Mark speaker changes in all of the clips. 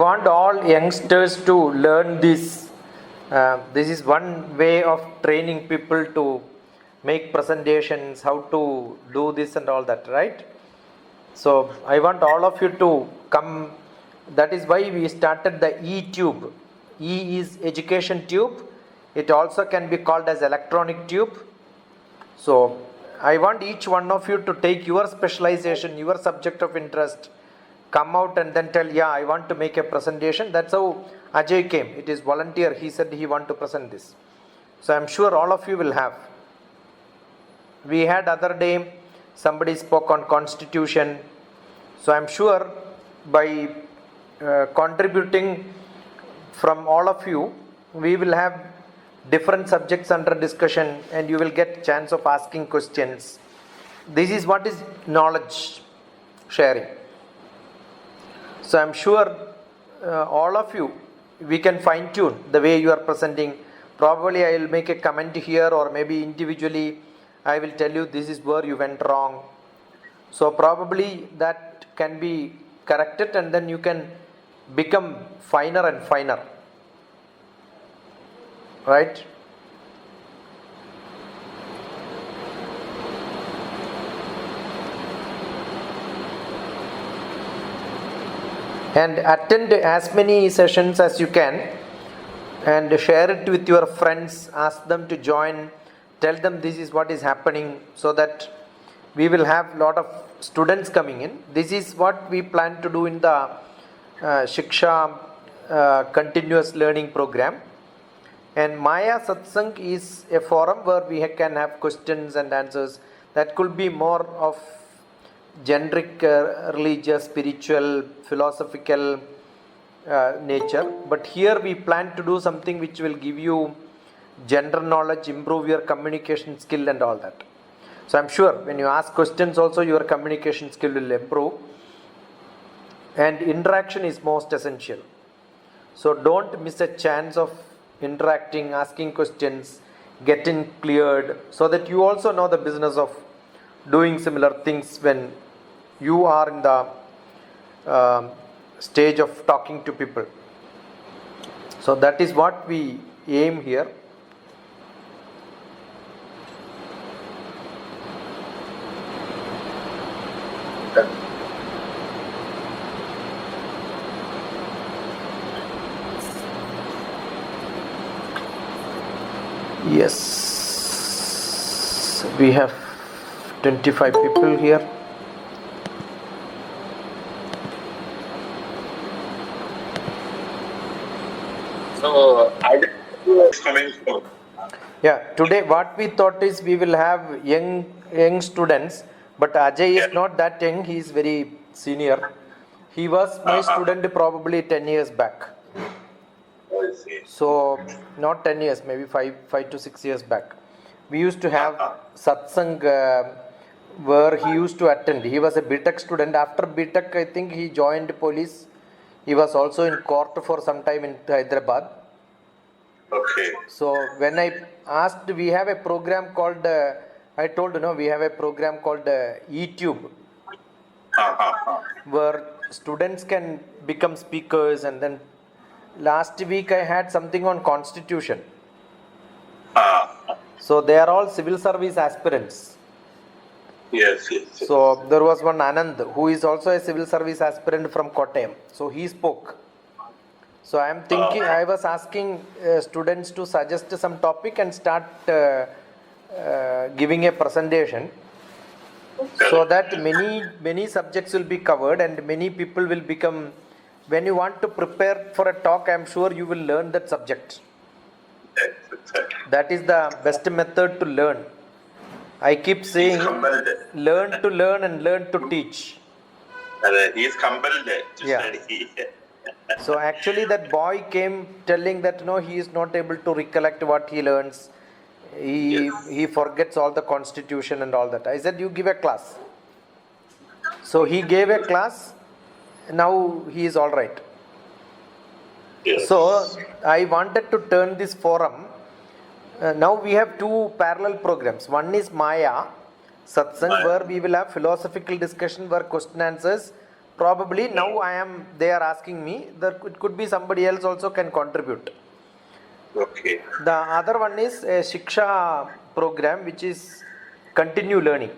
Speaker 1: Want all youngsters to learn this. This is one way of training people to make presentations, how to do this and all that, right? So I want all of you to come. That is why we started the E-tube. E is education tube. It also can be called as electronic tube. So I want each one of you to take your specialization, your subject of interest, come out and then tell, yeah, I want to make a presentation. That's how Ajay came. It is volunteer. He said he want to present this. So I'm sure all of you will have. We had other day, somebody spoke on constitution. So I'm sure by contributing from all of you, we will have different subjects under discussion and you will get chance of asking questions. This is what is knowledge sharing. So I'm sure all of you, we can fine tune the way you are presenting. Probably I will make a comment here, or maybe individually I will tell you this is where you went wrong. So probably that can be corrected and then you can become finer and finer. Right? And attend as many sessions as you can and share it with your friends, ask them to join, tell them this is what is happening, so that we will have lot of students coming in. This is what we plan to do in the Shiksha continuous learning program. And Maya Satsang is a forum where we can have questions and answers. That could be more of generic religious, spiritual, philosophical nature. But here we plan to do something which will give you general knowledge, improve your communication skill and all that. So I'm sure when you ask questions also your communication skill will improve. And interaction is most essential. So don't miss a chance of interacting, asking questions, getting cleared, so that you also know the business of doing similar things when you are in the stage of talking to people. So that is what we aim here. Yes, we have 25 people here.
Speaker 2: So, I is coming from.
Speaker 1: Yeah, today what we thought is we will have young students, but Ajay is not that young, he is very senior. He was my student probably 10 years back. So not 10 years, maybe 5 to 6 years back. We used to have satsang where he used to attend. He was a BTech student. After BTech, I think he joined police. He was also in court for some time in Hyderabad.
Speaker 2: Okay.
Speaker 1: So when I asked, we have a program called, I told we have a program called E-tube, where students can become speakers. And then last week I had something on constitution. So they are all civil service aspirants.
Speaker 2: Yes.
Speaker 1: So there was one Anand who is also a civil service aspirant from Kottayam. So he spoke. So I am thinking, I was asking students to suggest some topic and start giving a presentation, so that many subjects will be covered and many people will become. When you want to prepare for a talk, I am sure you will learn that subject. That is the best method to learn. I keep saying, learn to learn and learn to teach.
Speaker 2: He is compelled to study.
Speaker 1: So actually that boy came telling that no, he is not able to recollect what he learns. He forgets all the constitution and all that. I said, you give a class. So he gave a class. Now he is all right.
Speaker 2: Yes.
Speaker 1: So I wanted to turn this forum. Now we have two parallel programs. One is Maya Satsang, where we will have philosophical discussion, where question answers, probably now they are asking me, it could be somebody else also can contribute.
Speaker 2: Okay.
Speaker 1: The other one is a Shiksha program, which is continue learning.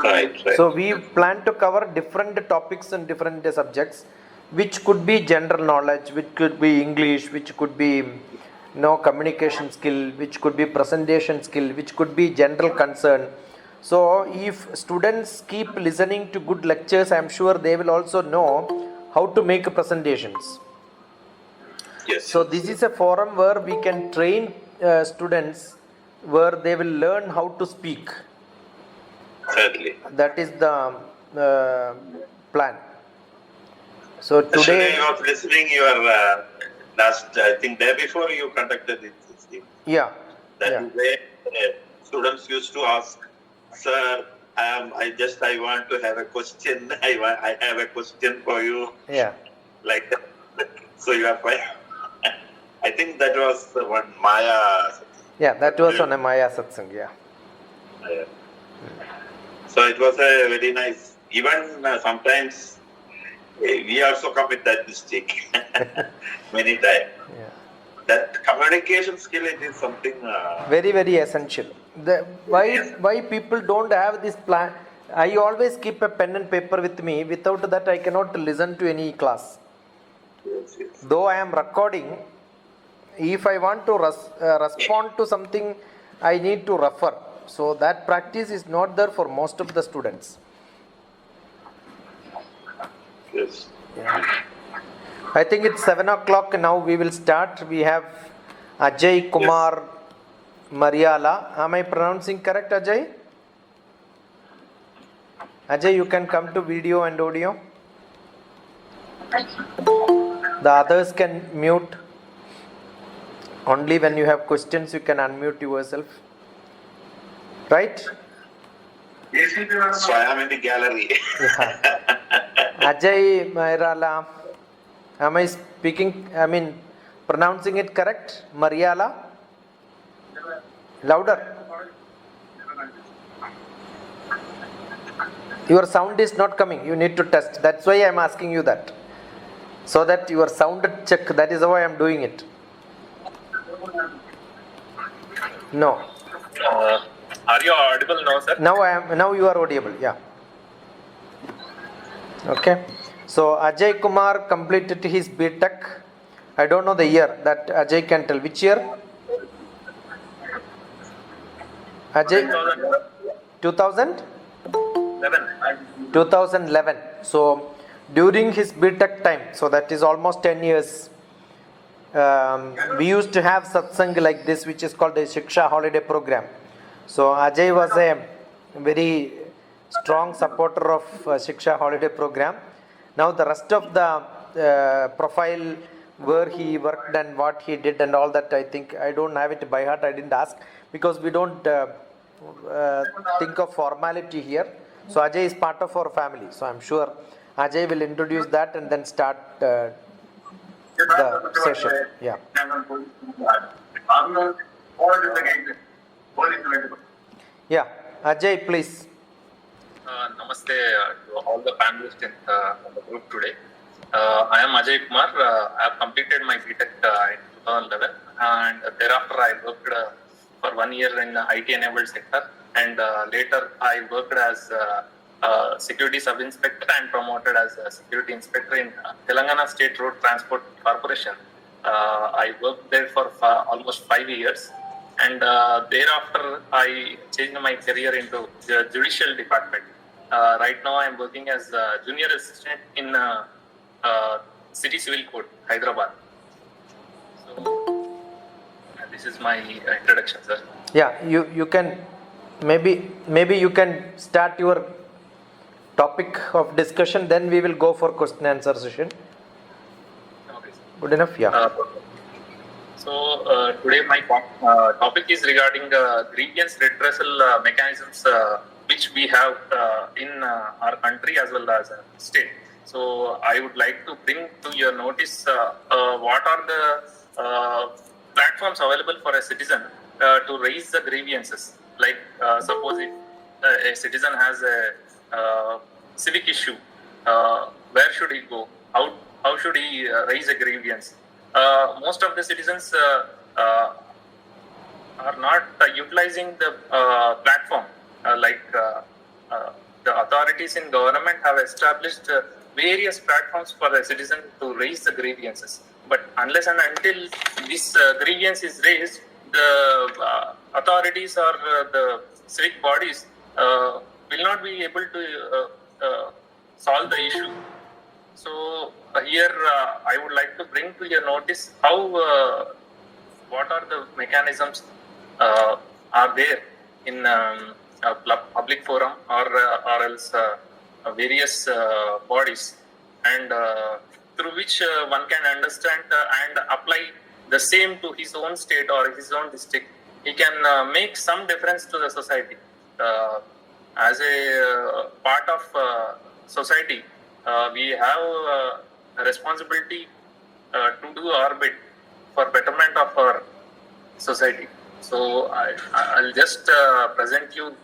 Speaker 2: Right.
Speaker 1: So we plan to cover different topics and different subjects, which could be general knowledge, which could be English, which could be communication skill, which could be presentation skill, which could be general concern. So if students keep listening to good lectures, I am sure they will also know how to make presentations.
Speaker 2: Yes.
Speaker 1: So this is a forum where we can train students, where they will learn how to speak.
Speaker 2: Certainly.
Speaker 1: That is the plan. So
Speaker 2: Yesterday
Speaker 1: today,
Speaker 2: I was listening your last, I think day before you conducted it.
Speaker 1: yeah,
Speaker 2: That
Speaker 1: yeah,
Speaker 2: day, students used to ask, sir, I want to have a question. I have a question for you.
Speaker 1: yeah,
Speaker 2: Like that. So you are fine. I think that was the one Maya.
Speaker 1: yeah. That was on a Maya Satsang. Yeah,
Speaker 2: So it was a very nice. Even sometimes we also commit that mistake many times.
Speaker 1: yeah.
Speaker 2: That communication skill, it is something.
Speaker 1: Very, very essential. Why people don't have this plan? I always keep a pen and paper with me. Without that, I cannot listen to any class.
Speaker 2: Yes, yes.
Speaker 1: Though I am recording, if I want to respond to something, I need to refer. So that practice is not there for most of the students.
Speaker 2: Yes.
Speaker 1: I think it's 7 o'clock now. We will start. We have Ajay Kumar Mariala. Am I pronouncing correct, Ajay? Ajay, you can come to video and audio. The others can mute. Only when you have questions you can unmute yourself. Right?
Speaker 2: So I am in the gallery.
Speaker 1: Ajay Mariala. Am I pronouncing it correct? Mariala? Louder. Your sound is not coming. You need to test. That's why I am asking you that. So that your sound check. That is how I am doing it. No.
Speaker 3: Are you audible now, sir?
Speaker 1: Now you are audible. Yeah. Okay. So Ajay Kumar completed his BTech. I don't know the year. That Ajay can tell. Which year? Ajay? 2000? 2011. So during his BTech time, so that is almost 10 years, we used to have satsang like this, which is called a Shiksha holiday program. So Ajay was a very strong supporter of Shiksha holiday program. Now the rest of the profile, where he worked and what he did and all that, I think I don't have it by heart. I didn't ask because we don't think of formality here. So Ajay is part of our family. So I'm sure Ajay will introduce that and then start the session. Yeah. Yeah. Ajay, please.
Speaker 3: Namaste to all the panelists in the group today. I am Ajay Kumar. I have completed my BTech in 2011, and thereafter I worked for 1 year in the IT-enabled sector, and later I worked as security sub-inspector and promoted as a security inspector in Telangana State Road Transport Corporation. I worked there for almost 5 years, and thereafter I changed my career into the judicial department. Right now I am working as a junior assistant in City Civil Court, Hyderabad. So this is my introduction, sir.
Speaker 1: Yeah, you can maybe you can start your topic of discussion, then we will go for question answer session.
Speaker 3: Okay, sir.
Speaker 1: Good enough? Yeah.
Speaker 3: So today my topic is regarding grievance redressal mechanisms which we have in our country as well as state. So I would like to bring to your notice what are the platforms available for a citizen to raise the grievances. Like suppose if a citizen has a civic issue where should he go? How should he raise a grievance? Most of the citizens are not utilizing the platform. The authorities in government have established various platforms for the citizen to raise the grievances. But unless and until this grievance is raised, the authorities or the civic bodies will not be able to solve the issue. So here I would like to bring to your notice how what are the mechanisms are there in a public forum or else various bodies, and through which one can understand and apply the same to his own state or his own district. He can make some difference to the society. As a part of society, we have a responsibility to do our bit for betterment of our society. So I'll just present you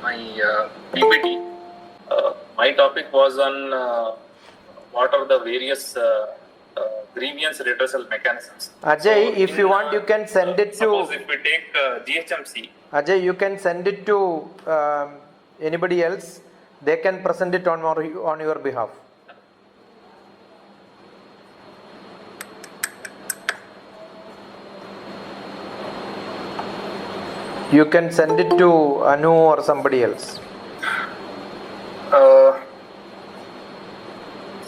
Speaker 3: my PPT. My topic was on what are the various grievance redressal mechanisms.
Speaker 1: Ajay,
Speaker 3: So
Speaker 1: if you want, you can send it to.
Speaker 3: Suppose if we take GHMC.
Speaker 1: Ajay, you can send it to anybody else. They can present it on your behalf. You can send it to Anu or somebody else.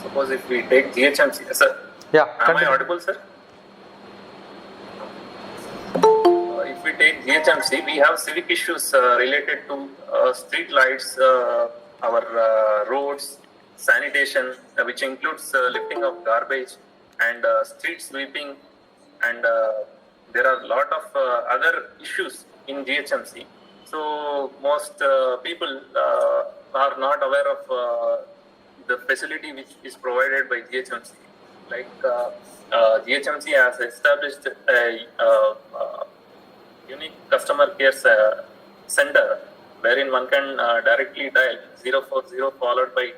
Speaker 3: Suppose if we take GHMC, sir.
Speaker 1: Yeah.
Speaker 3: Am I
Speaker 1: Continue.
Speaker 3: audible, sir? If we take GHMC, we have civic issues related to street lights, our roads, sanitation, which includes lifting of garbage and street sweeping, and there are a lot of other issues in GHMC. So most people are not aware of the facility which is provided by GHMC. Like GHMC has established a unique customer care center wherein one can directly dial 040 followed by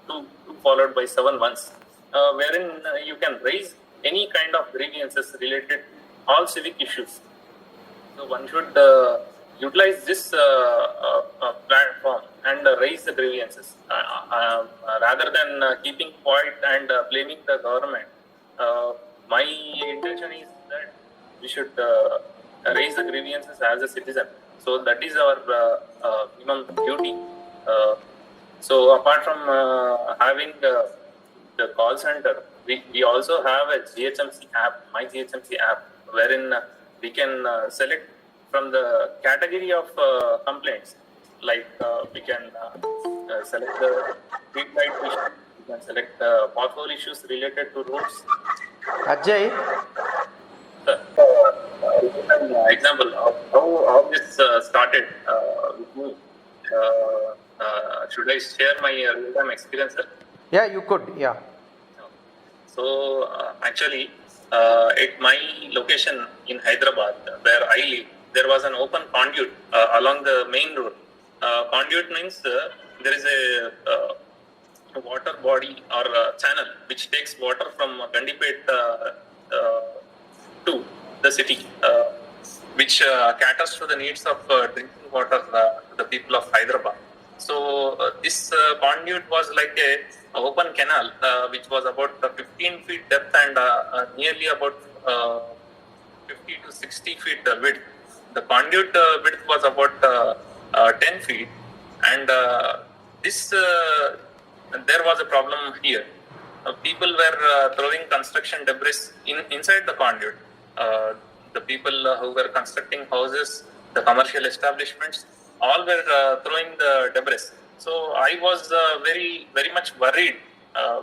Speaker 3: 2 followed by 7 once, wherein you can raise any kind of grievances related to all civic issues. So one should utilize this platform and raise the grievances rather than keeping quiet and blaming the government. My intention is that we should raise the grievances as a citizen. So that is our minimum duty. So apart from having the call center, we also have a GHMC app, My GHMC app, wherein we can select from the category of complaints. Like we can select the street light issue, we can select pothole issues related to roads.
Speaker 1: Ajay,
Speaker 3: An example of how this started with me. Should I share my real-time experience, sir?
Speaker 1: yeah, you could, yeah.
Speaker 3: So actually, at my location in Hyderabad, where I live, there was an open conduit along the main road. Conduit means there is a water body or a channel which takes water from Gandipet to the city, which caters to the needs of drinking water to the people of Hyderabad. So this conduit was like a open canal which was about 15 feet depth and nearly about 50 to 60 feet width. The conduit width was about 10 feet, and this there was a problem here. People were throwing construction debris inside the conduit. The people who were constructing houses, the commercial establishments, all were throwing the debris. So I was very much worried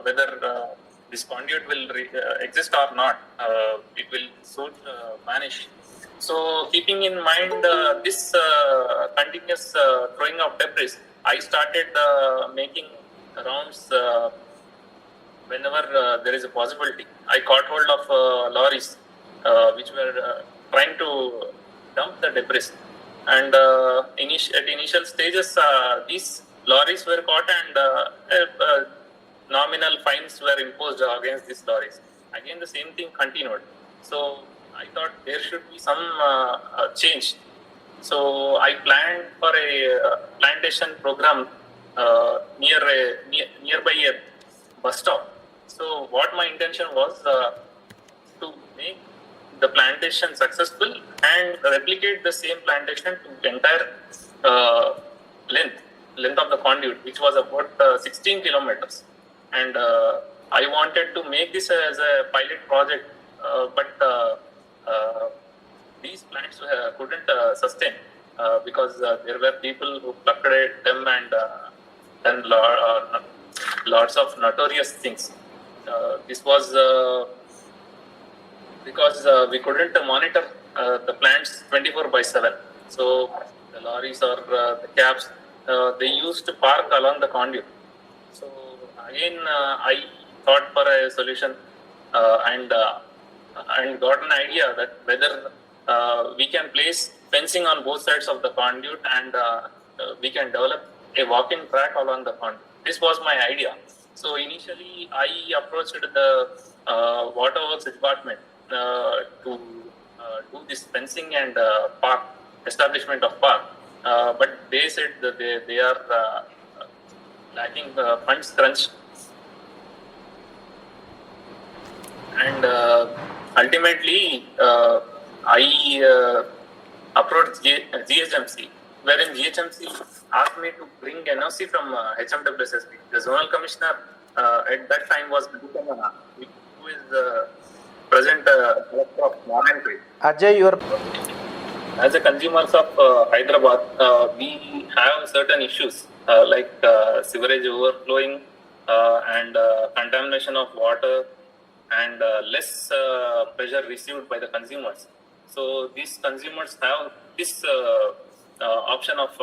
Speaker 3: whether this conduit will exist or not. It will soon vanish. So keeping in mind this continuous throwing of debris, I started making rounds whenever there is a possibility. I caught hold of lorries which were trying to dump the debris. and at initial stages, these lorries were caught and nominal fines were imposed against these lorries. Again, the same thing continued. So I thought there should be some change. So I planned for a plantation program nearby a bus stop. So what my intention was to make the plantation successful and replicate the same plantation to the entire length of the conduit, which was about 16 kilometers. And I wanted to make this as a pilot project, but these plants couldn't sustain because there were people who plucked them and done lots of notorious things. This was because we couldn't monitor the plants 24/7. So the lorries or the cabs, they used to park along the conduit. So again, I thought for a solution and got an idea that whether we can place fencing on both sides of the conduit and we can develop a walking track along the conduit. This was my idea. So initially, I approached the waterworks department to do this fencing and establishment of park. But they said that they are lacking funds crunch. And ultimately, I approached GHMC, wherein GHMC asked me to bring NOC from HMWSSB. The zonal commissioner at that time was Madhukamana, who is the present collector of Narayanpet.
Speaker 1: Ajay, your
Speaker 3: As a consumers of Hyderabad, we have certain issues like sewerage overflowing and contamination of water and less pressure received by the consumers. So these consumers have this option of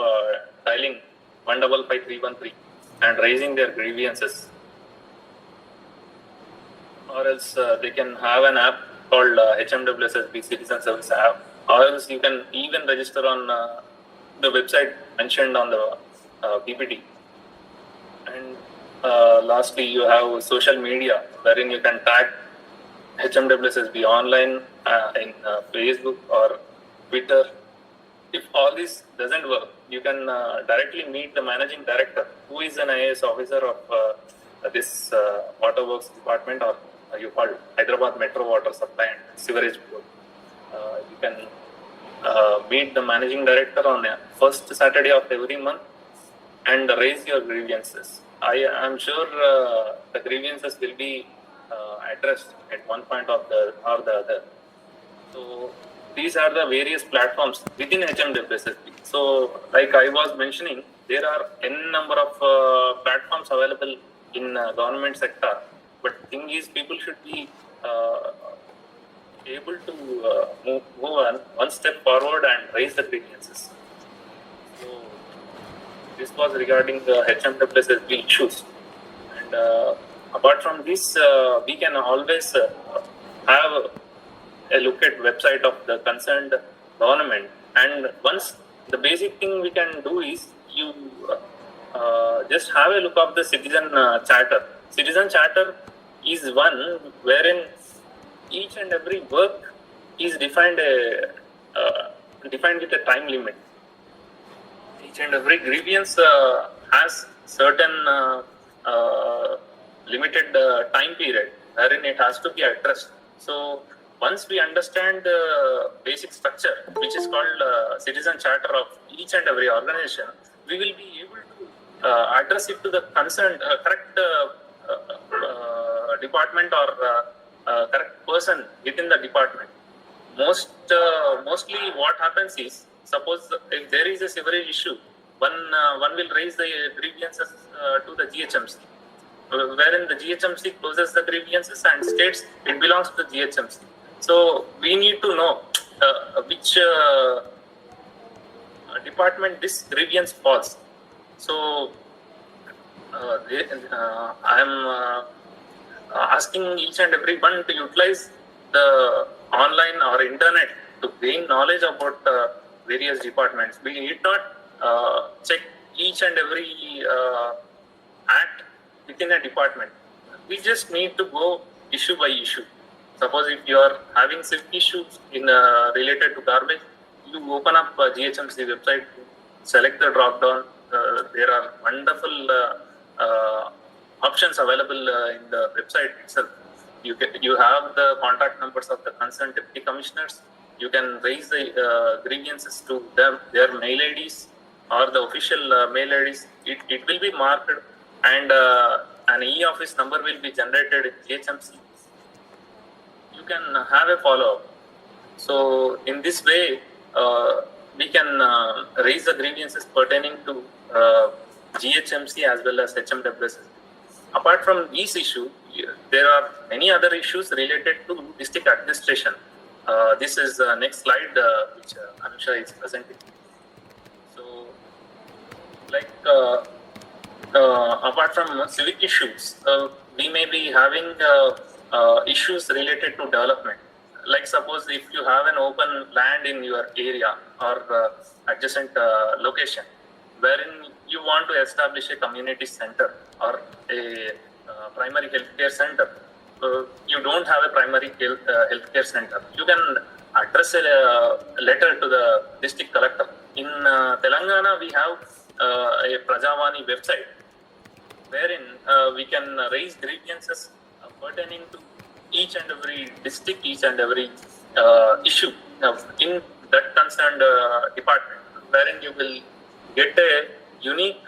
Speaker 3: dialing 155313 and raising their grievances. Or else they can have an app called HMWSSB Citizen Service App. Or else you can even register on the website mentioned on the PPT. And lastly, you have social media, wherein you can tag HMWSSB online in Facebook or Twitter. If all this doesn't work, you can directly meet the managing director, who is an IAS officer of this waterworks department, or you call Hyderabad Metro Water Supply and Sewerage Board. You can meet the managing director on the first Saturday of every month and raise your grievances. I am sure the grievances will be addressed at one point or the other. So these are the various platforms within HMWSSB. So like I was mentioning, there are n number of platforms available in government sector. But the thing is, people should be able to move one step forward and raise the grievances. So this was regarding the HMWSSB issues. And apart from this, we can always have a look at website of the concerned government. And once the basic thing we can do is you just have a look of the citizen charter. Citizen charter is one wherein each and every work is defined with a time limit. Each and every grievance has certain limited time period wherein it has to be addressed. So once we understand the basic structure, which is called citizen charter of each and every organization, we will be able to address it to the concerned correct department or correct person within the department. Mostly what happens is, suppose if there is a sewerage issue, one will raise the grievances to the GHMC, wherein the GHMC closes the grievances and states it belongs to the GHMC. So we need to know which department this grievance falls. So I am asking each and everyone to utilize the online or internet to gain knowledge about various departments. We need not check each and every act within a department. We just need to go issue by issue. Suppose if you are having some issues in related to garbage, you open up GHMC website, select the drop down. There are wonderful options available in the website itself. You have the contact numbers of the concerned deputy commissioners. You can raise the grievances to them, their mail IDs or the official mail IDs. It will be marked, and an e-office number will be generated in GHMC. You can have a follow-up. So in this way, we can raise the grievances pertaining to GHMC as well as HMWS. Apart from these issues, there are many other issues related to district administration. This is next slide which Anusha is presenting. So, like apart from civic issues, we may be having issues related to development. Like suppose if you have an open land in your area or adjacent location, wherein you want to establish a community center or a primary healthcare center, you don't have a primary healthcare center. You can address a letter to the district collector. In Telangana, we have a Prajavani website wherein we can raise grievances pertaining to each and every district, each and every issue in that concerned department, wherein you will get a unique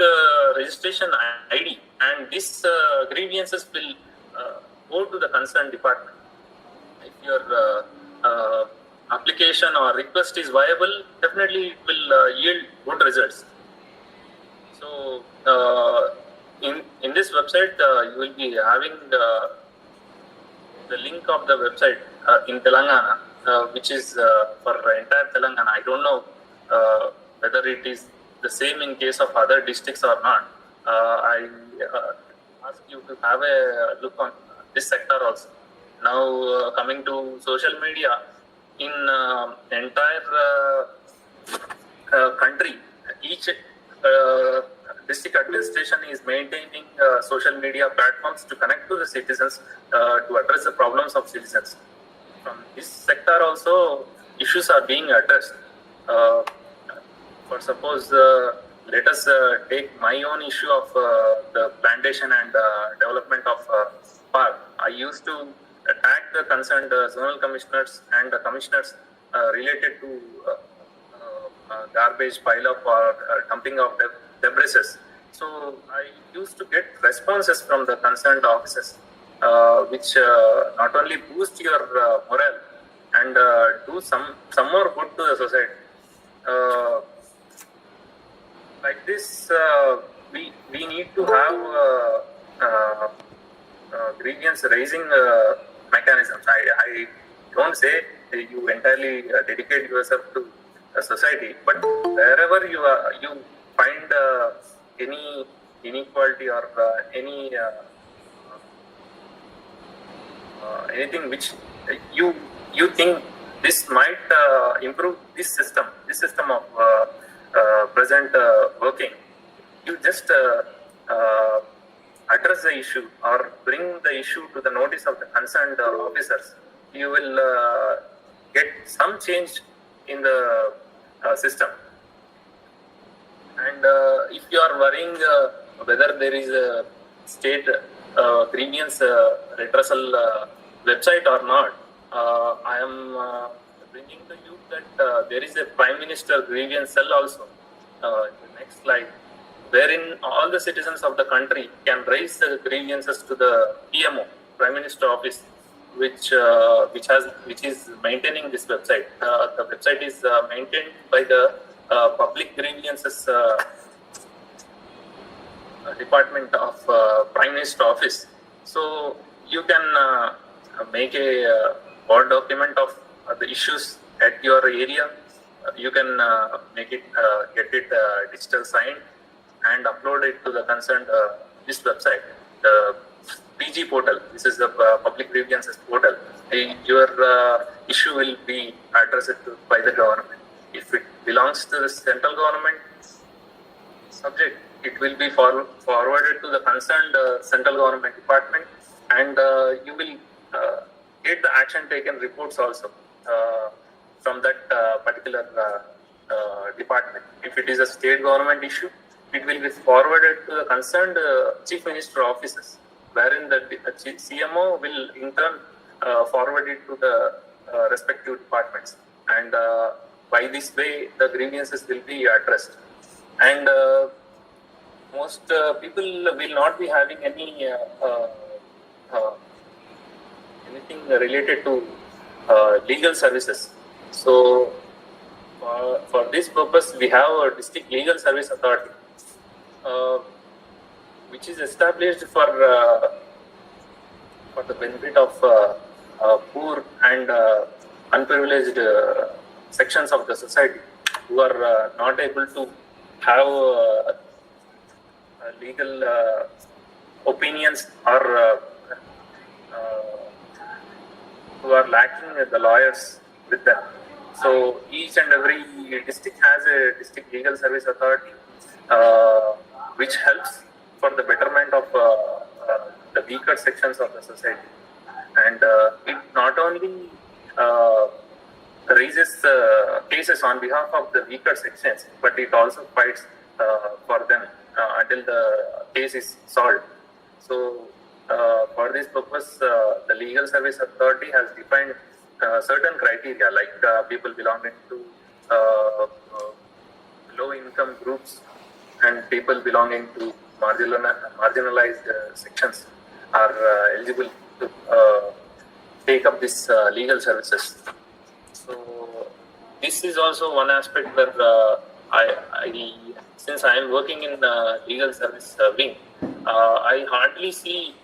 Speaker 3: registration ID, and these grievances will go to the concerned department. If your application or request is viable, definitely it will yield good results. So in this website, you will be having the link of the website in Telangana, which is for entire Telangana. I don't know whether it is the same in case of other districts or not. I ask you to have a look on this sector also. Now coming to social media, in entire country, each district administration is maintaining social media platforms to connect to the citizens to address the problems of citizens. From this sector also, issues are being addressed. For suppose, let us take my own issue of the plantation and development of park. I used to tag the concerned zonal commissioners and the commissioners related to garbage pile up or dumping of debris. So I used to get responses from the concerned officers, which not only boost your morale and do some more good to the society. Like this, we need to have grievance raising mechanisms. I don't say you entirely dedicate yourself to a society, but wherever you find any inequality or anything which you think this might improve this system of present working, you just address the issue or bring the issue to the notice of the concerned officers. You will get some change in the system. And if you are worrying whether there is a state grievance redressal website or not, I am bringing to you that there is a Prime Minister grievance cell also. In the next slide, wherein all the citizens of the country can raise the grievances to the PMO, Prime Minister Office, which is maintaining this website. The website is maintained by the Public Grievances Department of Prime Minister Office. So you can make a Word document of the issues at your area. You can make it, get it digital signed and upload it to the concerned this website, the PG portal. This is the Public Grievances portal. Your issue will be addressed by the government if it belongs to the central government subject, it will be forwarded to the concerned central government department, and you will get the action taken reports also from that particular department. If it is a state government issue, it will be forwarded to the concerned chief minister offices, wherein the CMO will in turn forward it to the respective departments, and by this way the grievances will be addressed. And most people will not be having any anything related to legal services. So for this purpose, we have a district legal service authority, which is established for the benefit of poor and unprivileged sections of the society who are not able to have legal opinions, or who are lacking the lawyers with them. So each and every district has a district legal service authority, which helps for the betterment of the weaker sections of the society. And it not only raises cases on behalf of the weaker sections, but it also fights for them until the case is solved. So for this purpose, the Legal Service Authority has defined certain criteria, like people belonging to low-income groups and people belonging to marginalized sections are eligible to take up this legal services. So this is also one aspect where since I am working in the legal service wing, I hardly see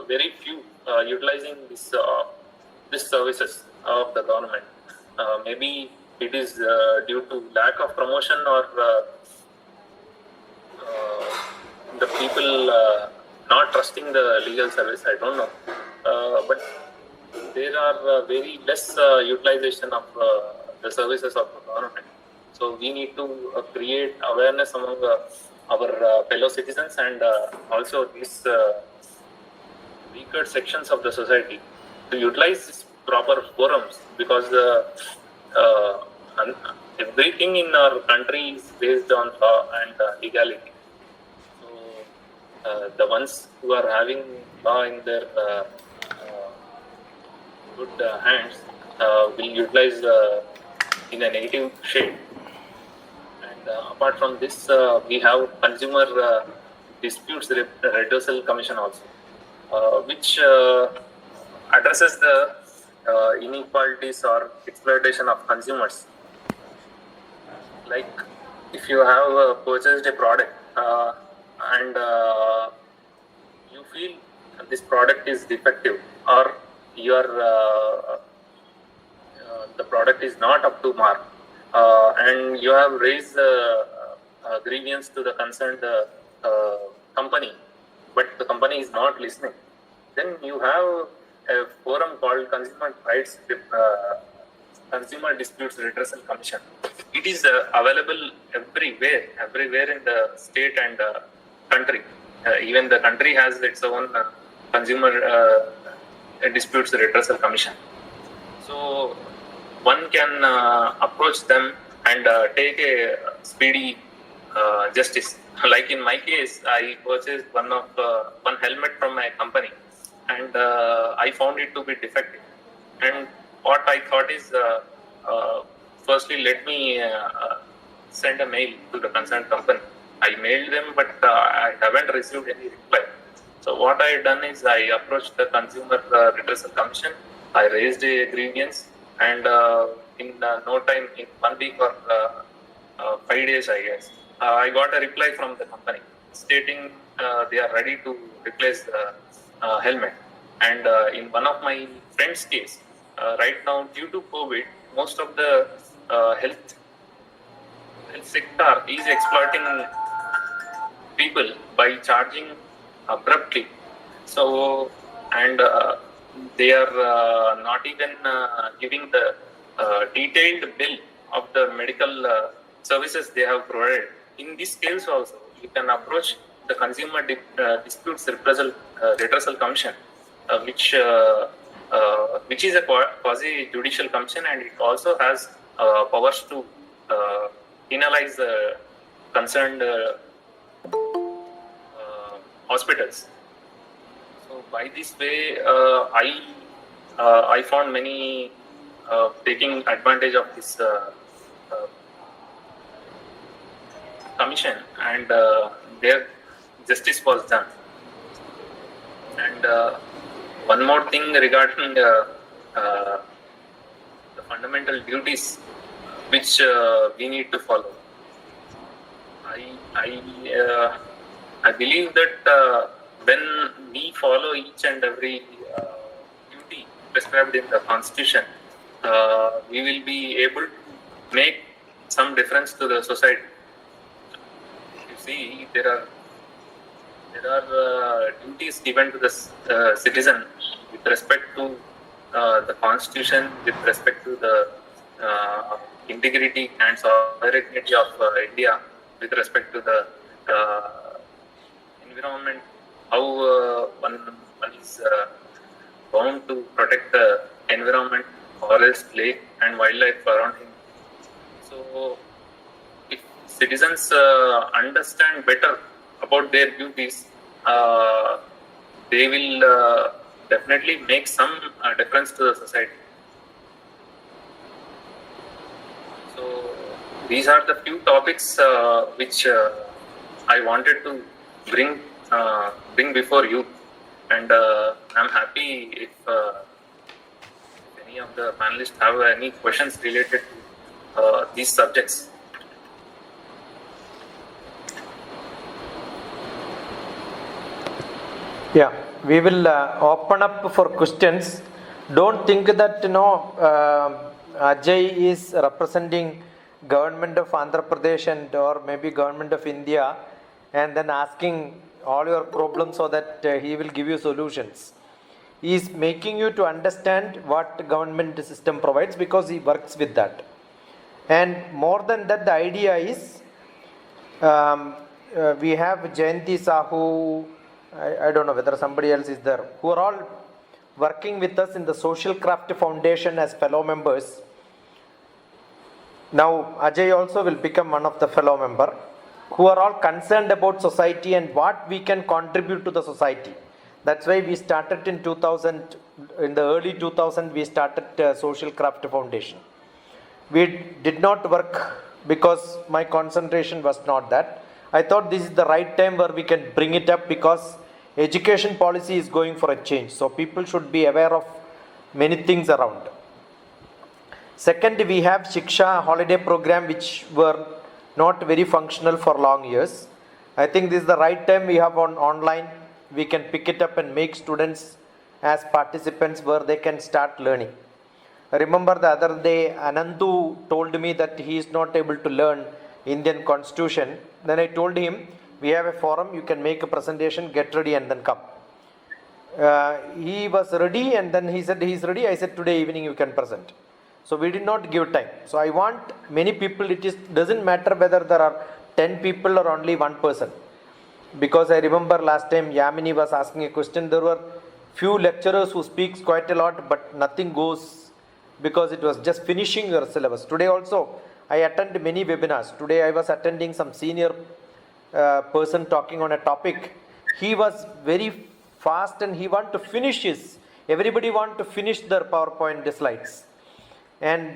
Speaker 3: very few utilizing this services of the government. Maybe it is due to lack of promotion, or the people not trusting the legal service. I don't know, but there are very less utilization of the services of the government. So we need to create awareness among our fellow citizens, and also these weaker sections of the society to utilize these proper forums, because everything in our country is based on law and legality. So the ones who are having law in their good hands will utilize in a native shade. And apart from this, we have Consumer Disputes Redressal Commission also, which addresses the inequalities or exploitation of consumers. Like if you have purchased a product and you feel this product is defective, or the product is not up to mark, and you have raised grievance to the concerned company, but the company is not listening, then you have a forum called Consumer Disputes Redressal Commission. It is available everywhere in the state and country. Even the country has its own Consumer Disputes Redressal Commission. So one can approach them and take a speedy justice. Like in my case, I purchased one helmet from my company, and I found it to be defective. And what I thought is, firstly, let me send a mail to the concerned company. I mailed them, but I haven't received any reply. So what I had done is I approached the Consumer Redressal Commission. I raised a grievance, and in no time, in 1 week or 5 days, I guess, I got a reply from the company stating they are ready to replace the helmet. And in one of my friend's case, right now, due to COVID, most of the health sector is exploiting people by charging abruptly. So, and they are not even giving the detailed bill of the medical services they have provided. In this case also, you can approach the Consumer Disputes Redressal Commission, which is a quasi-judicial commission, and it also has powers to penalize the concerned hospitals. So by this way, I found many taking advantage of this commission, and their justice was done. And one more thing regarding the fundamental duties which we need to follow. I believe that when we follow each and every duty prescribed in the Constitution, we will be able to make some difference to the society. You see, there are duties given to the citizen with respect to the Constitution, with respect to the integrity and sovereignty of India, with respect to the environment, how one is bound to protect the environment, forest, lake, and wildlife around him. So, if citizens understand better about their duties, they will definitely make some difference to the society. So, these are the few topics which I wanted to bring before you, and I'm happy if any of the panelists have any questions related to these subjects.
Speaker 1: Yeah, we will open up for questions. Don't think that Ajay is representing government of Andhra Pradesh and or maybe government of India, and then asking all your problems so that he will give you solutions. He is making you to understand what government system provides because he works with that. And more than that, the idea is we have Jayanti Sahu, I don't know whether somebody else is there, who are all working with us in the Social Craft Foundation as fellow members. Now Ajay also will become one of the fellow member, who are all concerned about society and what we can contribute to the society. That's why we started in 2000, in the early 2000 we started Social Craft Foundation. We did not work because my concentration was not that. I thought this is the right time where we can bring it up because education policy is going for a change. So people should be aware of many things around. Second, we have Shiksha holiday program which were not very functional for long years. I think this is the right time we have on online. We can pick it up and make students as participants where they can start learning. I remember the other day Anandu told me that he is not able to learn Indian Constitution. Then I told him, we have a forum, you can make a presentation, get ready and then come. He was ready and then he said he is ready. I said today evening you can present. So we did not give time. So I want many people, doesn't matter whether there are 10 people or only one person. Because I remember last time Yamini was asking a question, there were few lecturers who speaks quite a lot but nothing goes because it was just finishing your syllabus. Today also I attend many webinars. Today I was attending some senior person talking on a topic. He was very fast and he want to finish everybody want to finish their PowerPoint slides. And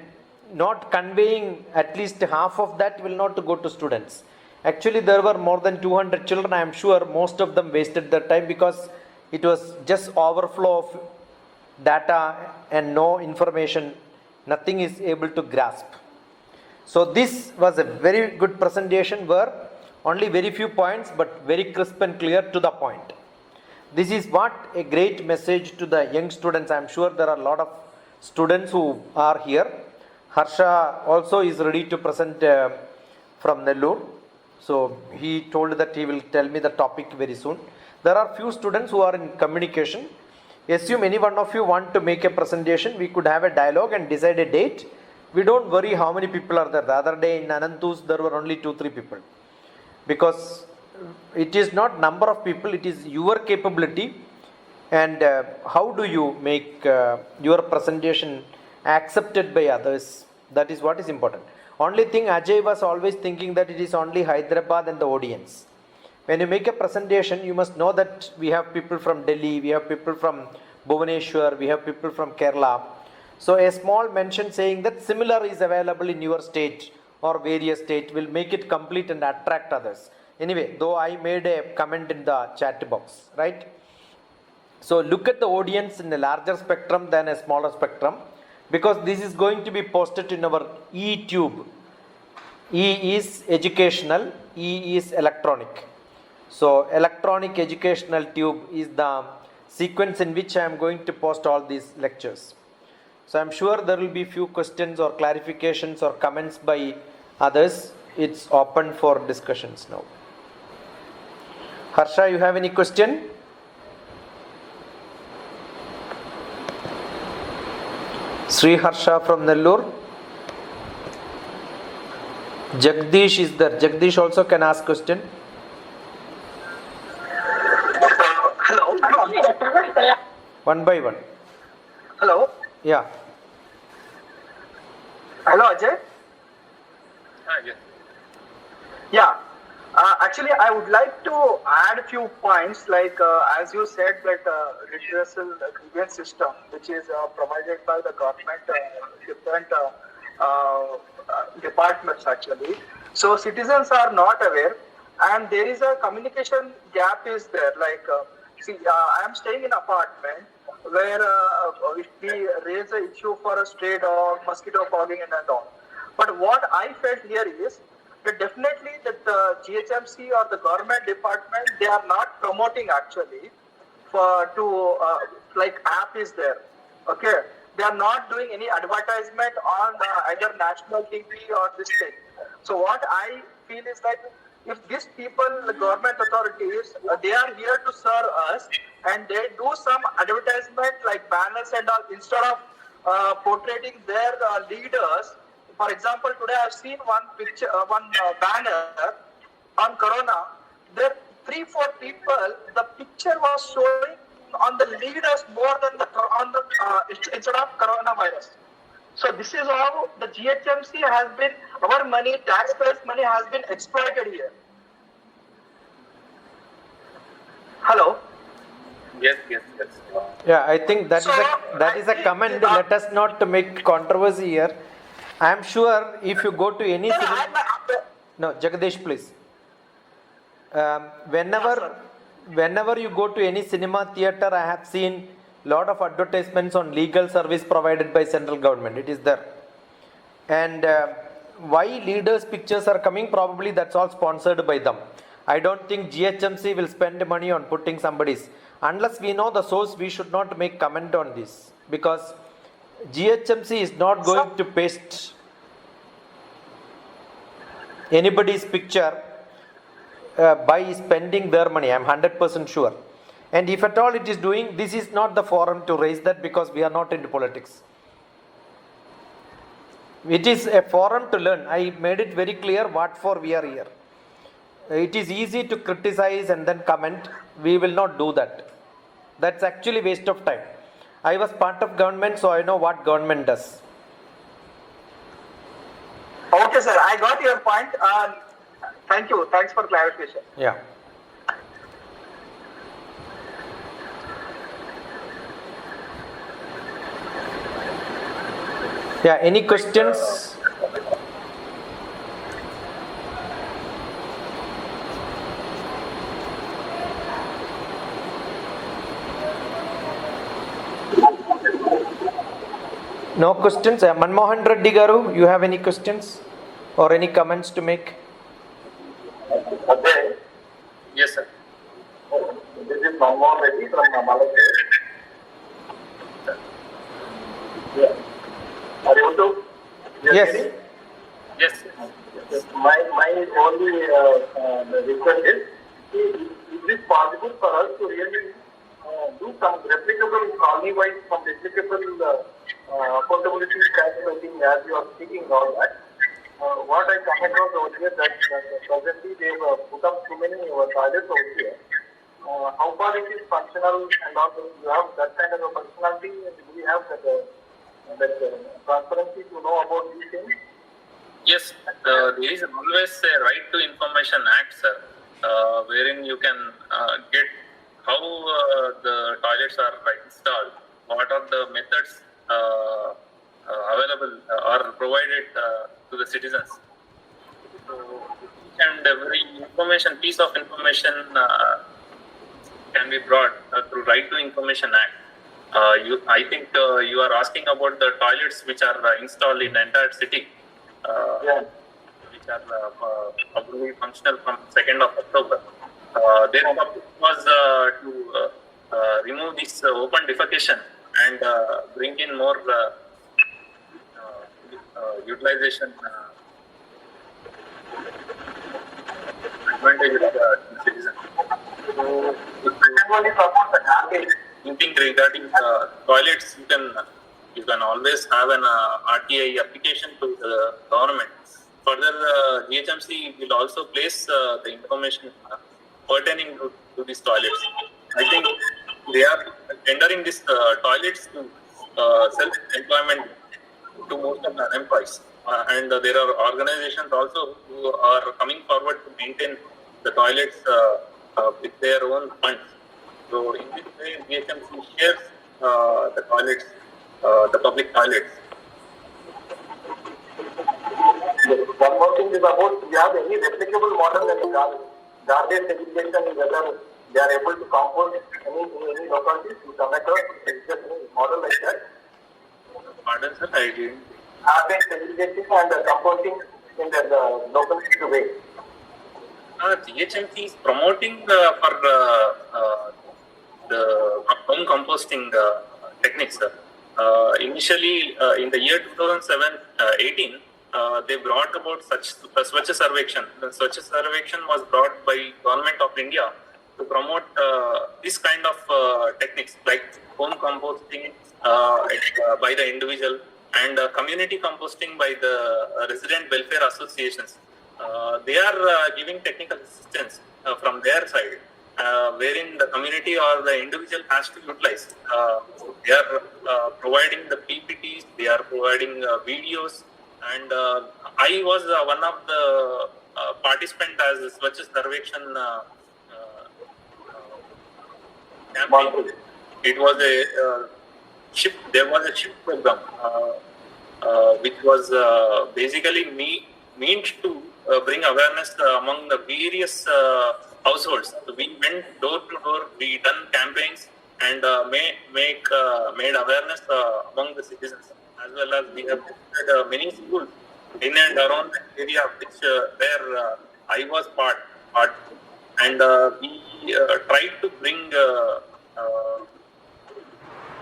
Speaker 1: not conveying at least half of that will not go to students. Actually, there were more than 200 children. I am sure most of them wasted their time because it was just overflow of data and no information. Nothing is able to grasp. So this was a very good presentation where only very few points but very crisp and clear to the point. This is what a great message to the young students. I am sure there are a lot of students who are here. Harsha also is ready to present from Nellore. So he told that he will tell me the topic very soon. There are few students who are in communication. Assume any one of you want to make a presentation, we could have a dialogue and decide a date we don't worry how many people are there. The other day in Anantus there were only 2-3 people, because it is not number of people, it is your capability and how do you make your presentation accepted by others. That is what is important. Only thing, Ajay was always thinking that it is only Hyderabad and the audience. When you make a presentation, you must know that we have people from Delhi, we have people from Bhubaneswar, we have people from Kerala. So a small mention saying that similar is available in your state or various state will make it complete and attract others. Anyway, though I made a comment in the chat box, right? So look at the audience in a larger spectrum than a smaller spectrum, because this is going to be posted in our E-tube. E is educational, E is electronic. So electronic educational tube is the sequence in which I am going to post all these lectures. So I am sure there will be few questions or clarifications or comments by others. It's open for discussions now. Harsha, you have any question? Sri Harsha from Nellore. Jagdish is there. Jagdish also can ask question.
Speaker 4: Hello.
Speaker 1: One by one.
Speaker 4: Hello.
Speaker 1: Yeah.
Speaker 4: Hello, Ajay.
Speaker 3: Yes.
Speaker 4: Yeah. Actually, I would like to add a few points. Like as you said, that redressal grievance system, which is provided by the government, different departments actually. So citizens are not aware, and there is a communication gap is there. Like, I am staying in an apartment where if we raise an issue for a stray dog, mosquito fogging and all. But what I felt here is that definitely that the GHMC or the government department, they are not promoting actually like app is there. Okay. They are not doing any advertisement on either national TV or this thing. So what I feel is that if these people, the government authorities, they are here to serve us and they do some advertisement like banners and all, instead of portraying their leaders. For example, today I've seen one picture, banner on Corona. There 3-4 people, the picture was showing on the leaders more than instead of coronavirus. So this is how the GHMC has been, our money, taxpayers' money has been exploited here. Hello.
Speaker 3: Yes.
Speaker 1: Yeah, I think that is a comment. Let us not make controversy here. I am sure if you go to any no, Jagadish, please. Whenever you go to any cinema theater, I have seen lot of advertisements on legal service provided by central government. It is there. And why leaders' pictures are coming? Probably that's all sponsored by them. I don't think GHMC will spend money on putting somebody's. Unless we know the source, we should not make comment on this, because GHMC is not going to paste anybody's picture by spending their money. I am 100% sure. And if at all it is doing, this is not the forum to raise that, because we are not into politics. It is a forum to learn. I made it very clear what for we are here. It is easy to criticize and then comment. We will not do that. That's actually waste of time. I was part of government, so I know what government does.
Speaker 4: Okay, sir. I got your point. Thank you. Thanks for clarification.
Speaker 1: Yeah. Yeah, any questions? No questions? Manmohan Reddy Garu, you have any questions or any comments to make?
Speaker 2: Okay.
Speaker 3: Yes, sir.
Speaker 2: This is Manmohan Reddy from Malaysia. Yeah. Are you able to?
Speaker 1: Yes.
Speaker 3: Yes.
Speaker 2: My only request is it possible for us to really do some replicable
Speaker 4: money-wise from replicable accountability calculating as you are speaking all that. What I come across over here that presently they have put up too many toilets over here. How far it is functional and also you have that kind of a functionality and do we have that transparency to know about these things?
Speaker 3: Yes, there is always a Right to Information Act, sir, wherein you can get how the toilets are installed, what are the methods available or provided to the citizens. So each and every piece of information can be brought through Right to Information Act. I think you are asking about the toilets which are installed in the entire city. Which are probably functional from 2nd of October. Their purpose was to remove this open defecation and bring in more utilization advantage to the citizen. So, anything regarding toilets, you can always have an RTI application to the government. Further, GHMC will also place the information pertaining to these toilets. I think they are tendering these toilets to self-employment to most of the unemployed. And there are organizations also who are coming forward to maintain the toilets with their own funds. So in this way, GHMC shares the toilets, the public toilets.
Speaker 4: One more thing is about, do you have any replicable model in garbage segregation, whether they are able to compost any localities to come across? Is there any model like that?
Speaker 3: Pardon, sir, I didn't.
Speaker 4: Garbage segregation and composting in the local way.
Speaker 3: GHMC is promoting for the home composting techniques, sir. Initially, in the year 2018, they brought about Swachh Sarvekshan. The Swachh Sarvekshan was brought by Government of India to promote this kind of techniques like home composting by the individual and community composting by the resident welfare associations. They are giving technical assistance from their side, wherein the community or the individual has to utilize. They are providing the PPTs, they are providing videos, and I was one of the participants as Swachh Sarvekshan campaign. It was a there was a ship program which was basically meant to bring awareness among the various households. We went door to door, we done campaigns and made awareness among the citizens, as well as we have visited many schools in and around the area which where I was part, and we tried to bring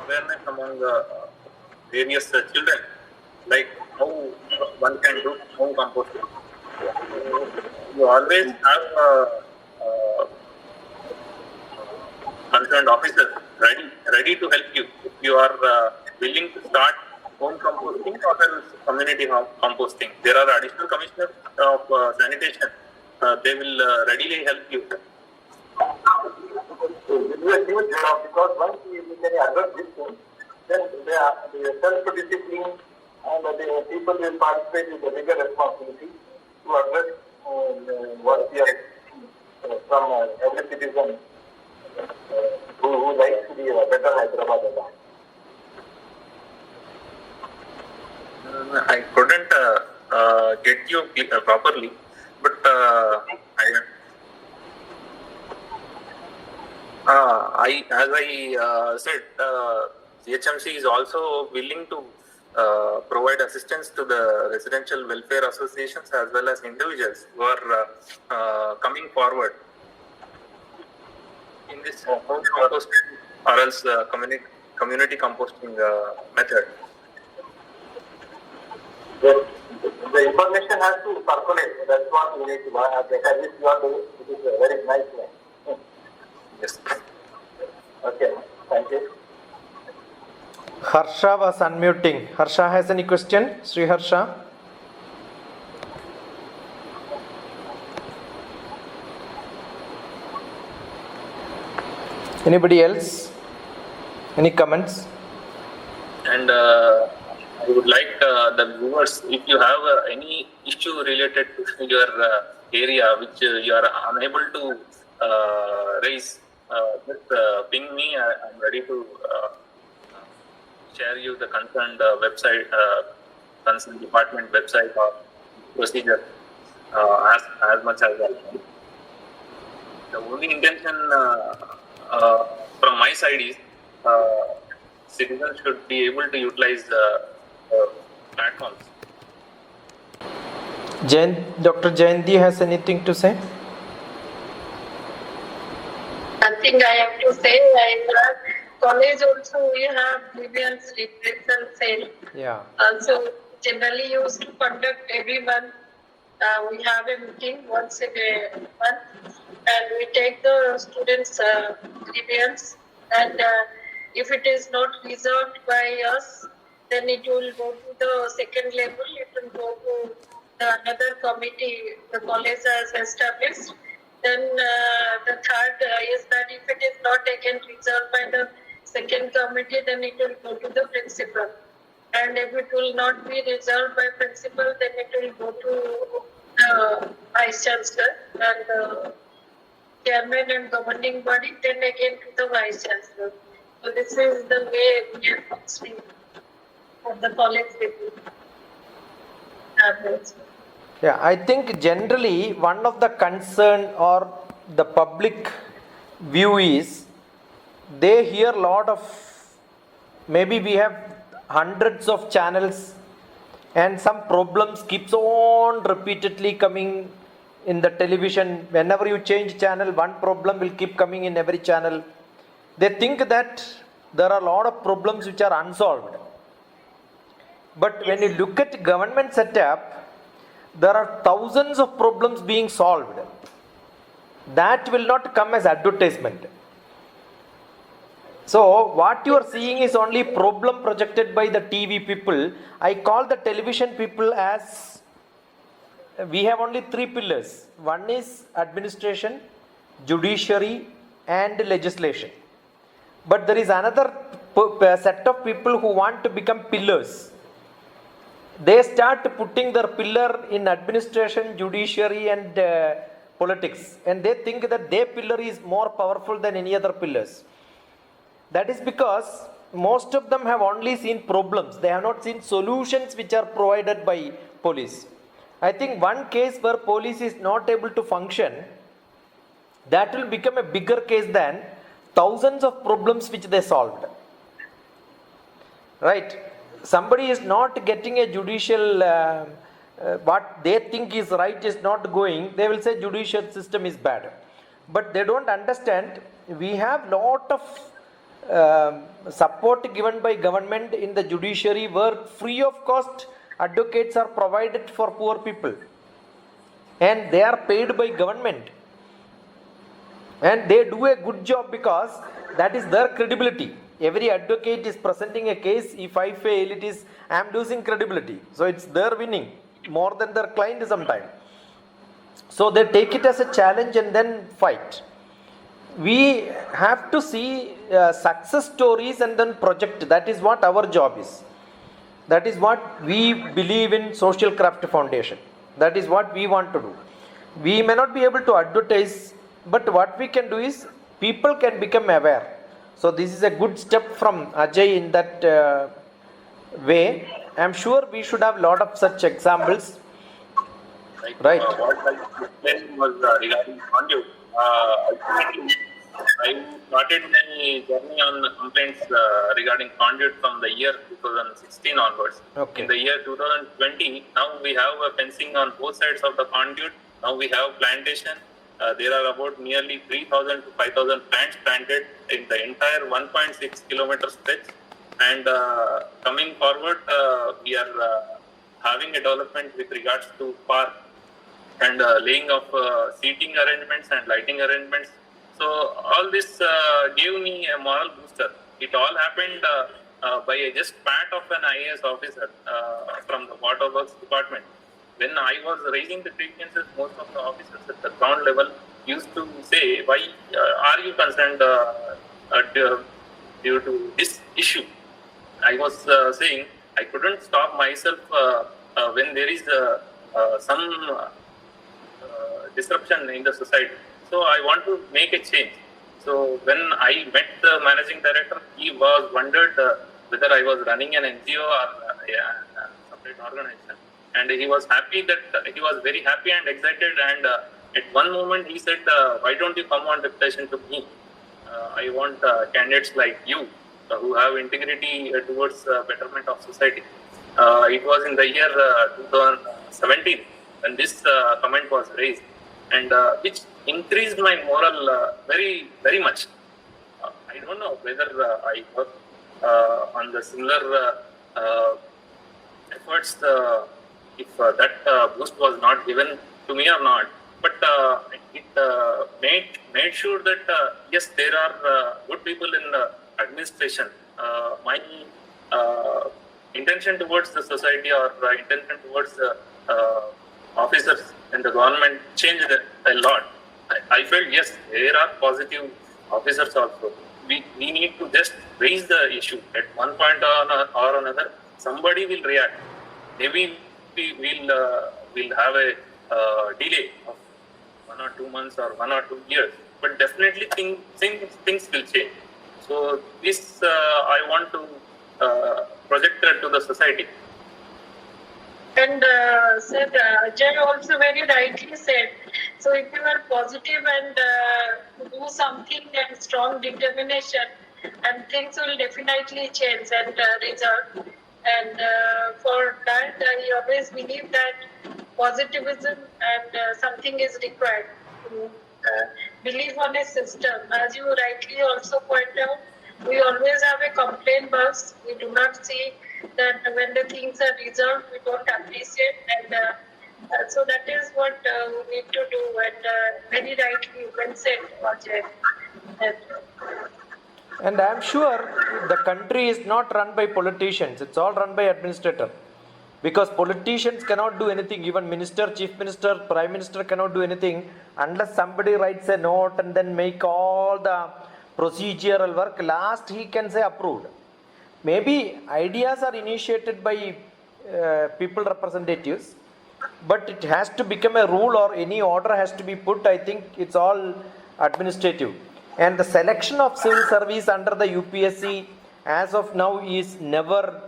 Speaker 3: awareness among various children, like how one can do home composting. You always have concerned officers ready to help you if you are willing to start home composting or else community composting. There are additional commissioners of sanitation. They will readily help you.
Speaker 4: It will be a huge job because once we can address this thing, then the self-discipline and the people will participate with a bigger responsibility to address what we are from every citizen who likes to be a better Hyderabad.
Speaker 3: I couldn't get you properly, but as I said, GHMC is also willing to provide assistance to the residential welfare associations as well as individuals who are coming forward in this home composting or else community composting method.
Speaker 4: The information has to circulate. That's what we need to have. The service you are doing, it is a very nice one.
Speaker 3: Yes.
Speaker 4: Okay. Thank you.
Speaker 1: Harsha was unmuting. Harsha has any question? Sri Harsha? Anybody else? Any comments?
Speaker 3: And I would like the viewers, if you have any issue related to your area which you are unable to raise, just ping me. I'm ready to share you the concerned website, concerned department website or procedure as much as I can. The only intention from my side is citizens should be able to utilize platforms.
Speaker 1: Dr. Jayanti has anything to say?
Speaker 5: Nothing I have to say. In our college also we have grievance redressal cell.
Speaker 1: Yeah.
Speaker 5: Also generally used to conduct every month. We have a meeting once in a month, and we take the students' grievance, and if it is not resolved by us, then it will go to the second level. It will go to another committee the college has established. Then the third is that if it is not again resolved by the second committee, then it will go to the principal. And if it will not be resolved by principal, then it will go to vice chancellor and chairman and governing body, then again to the vice chancellor. So this is the way we are functioning for the college people.
Speaker 1: Yeah, I think generally one of the concern or the public view is they hear a lot of, maybe we have hundreds of channels and some problems keeps on repeatedly coming in the television. Whenever you change channel, one problem will keep coming in every channel. They think that there are a lot of problems which are unsolved. But when you look at government setup, there are thousands of problems being solved. That will not come as advertisement. So what you are seeing is only problem projected by the TV people. I call the television people as, we have only three pillars. One is administration, judiciary and legislation. But there is another set of people who want to become pillars. They start putting their pillar in administration, judiciary and politics, and they think that their pillar is more powerful than any other pillars. That is because most of them have only seen problems. They have not seen solutions which are provided by police. I think one case where police is not able to function, that will become a bigger case than thousands of problems which they solved. Right? Somebody is not getting a judicial, what they think is right is not going, they will say judicial system is bad. But they don't understand, we have lot of support given by government in the judiciary where free of cost advocates are provided for poor people. And they are paid by government. And they do a good job because that is their credibility. Every advocate is presenting a case. If I fail, I am losing credibility. So it's their winning more than their client sometimes. So they take it as a challenge and then fight. We have to see success stories and then project. That is what our job is. That is what we believe in Social Craft Foundation. That is what we want to do. We may not be able to advertise, but what we can do is people can become aware. So this is a good step from Ajay in that way. I am sure we should have a lot of such examples. Right.
Speaker 3: What I explained was regarding conduit. Ultimately, I started my journey on complaints regarding conduit from the year 2016 onwards.
Speaker 1: Okay.
Speaker 3: In the year 2020, now we have fencing on both sides of the conduit. Now we have plantation. There are about nearly 3,000 to 5,000 plants planted in the entire 1.6 kilometer stretch. And coming forward, we are having a development with regards to park and laying of seating arrangements and lighting arrangements. So all this gave me a moral booster. It all happened by a just pat of an IAS officer from the water works department. When I was raising the grievances, most of the officers at the ground level used to say, why are you concerned due to this issue? I was saying I couldn't stop myself when there is some disruption in the society. So I want to make a change. So when I met the managing director, he was wondered whether I was running an NGO or a separate organization. And he was happy that he was very happy and excited. And at one moment he said, why don't you come on deputation to me? I want candidates like you who have integrity towards betterment of society. It was in the year 2017 when this comment was raised, and which increased my moral very, very much. I don't know whether I work on the similar efforts if that boost was not given to me or not, but it made sure that yes, there are good people in the administration. My intention towards the society or intention towards the officers and the government changed a lot. I felt yes, there are positive officers also. We need to just raise the issue at one point or another. Somebody will react. Maybe we will have a delay of 1 or 2 months or 1 or 2 years, but definitely things will change. So this I want to project to the society.
Speaker 5: And sir, Ajay also very rightly said, so if you are positive and do something and strong determination, and things will definitely change and result. And for that, I always believe that positivism and something is required to believe on a system. As you rightly also point out, we always have a complaint box. We do not see that when the things are resolved, we don't appreciate, and so that is what we need to do. And very rightly well said, Ajay.
Speaker 1: And I am sure the country is not run by politicians, it's all run by administrator. Because politicians cannot do anything, even minister, chief minister, prime minister cannot do anything unless somebody writes a note and then make all the procedural work. Last he can say approved. Maybe ideas are initiated by people representatives, but it has to become a rule or any order has to be put. I think it's all administrative. And the selection of civil service under the UPSC as of now is never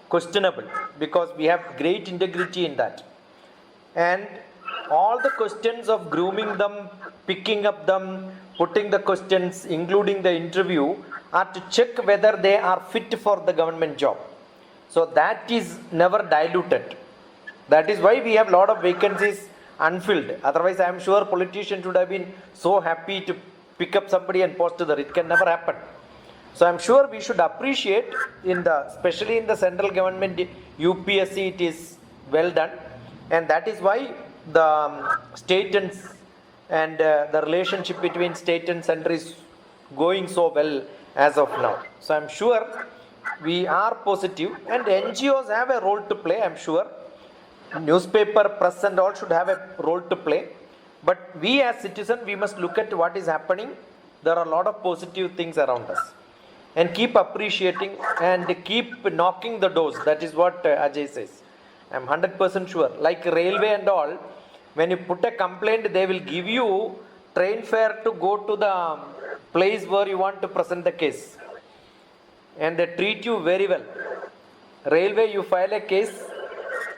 Speaker 1: questionable, because we have great integrity in that. And all the questions of grooming them, picking up them, putting the questions, including the interview, are to check whether they are fit for the government job. So that is never diluted. That is why we have a lot of vacancies unfilled. Otherwise, I am sure politicians would have been so happy to pick up somebody and post there. It can never happen. So I am sure we should appreciate especially in the central government UPSC, it is well done, and that is why the state and the relationship between state and center is going so well as of now. So I am sure we are positive, and NGOs have a role to play. I am sure newspaper, press and all should have a role to play. But we as citizens, we must look at what is happening. There are a lot of positive things around us. And keep appreciating and keep knocking the doors. That is what Ajay says. I am 100% sure. Like railway and all, when you put a complaint, they will give you train fare to go to the place where you want to present the case. And they treat you very well. Railway, you file a case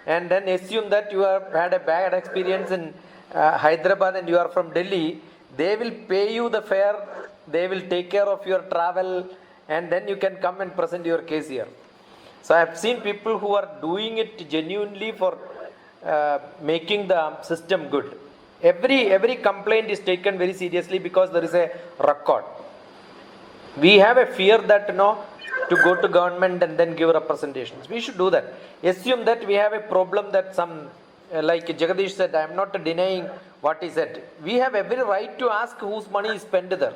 Speaker 1: and then assume that you have had a bad experience in Hyderabad and you are from Delhi. They will pay you the fare, they will take care of your travel, and then you can come and present your case here. So I have seen people who are doing it genuinely for making the system good. Every complaint is taken very seriously because there is a record. We have a fear that to go to government and then give representations. We should do that. Assume that we have a problem that like Jagadish said, I am not denying what he said. We have every right to ask whose money is spent there.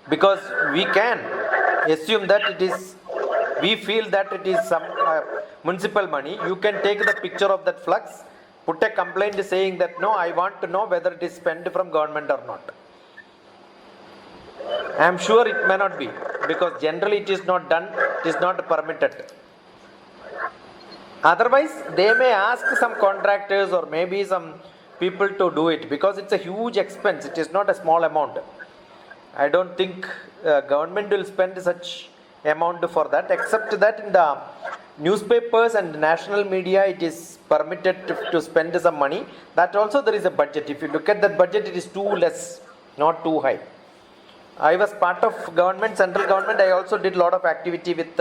Speaker 1: because we can assume that it is, we feel that it is some municipal money. You can take the picture of that flux, put a complaint saying that no, I want to know whether it is spent from government or not. I am sure it may not be, because generally it is not done, it is not permitted. Otherwise, they may ask some contractors or maybe some people to do it, because it's a huge expense. It is not a small amount. I don't think government will spend such amount for that, except that in the newspapers and national media it is permitted to spend some money. That also there is a budget. If you look at that budget, it is too less, not too high. I was part of government, central government. I also did a lot of activity with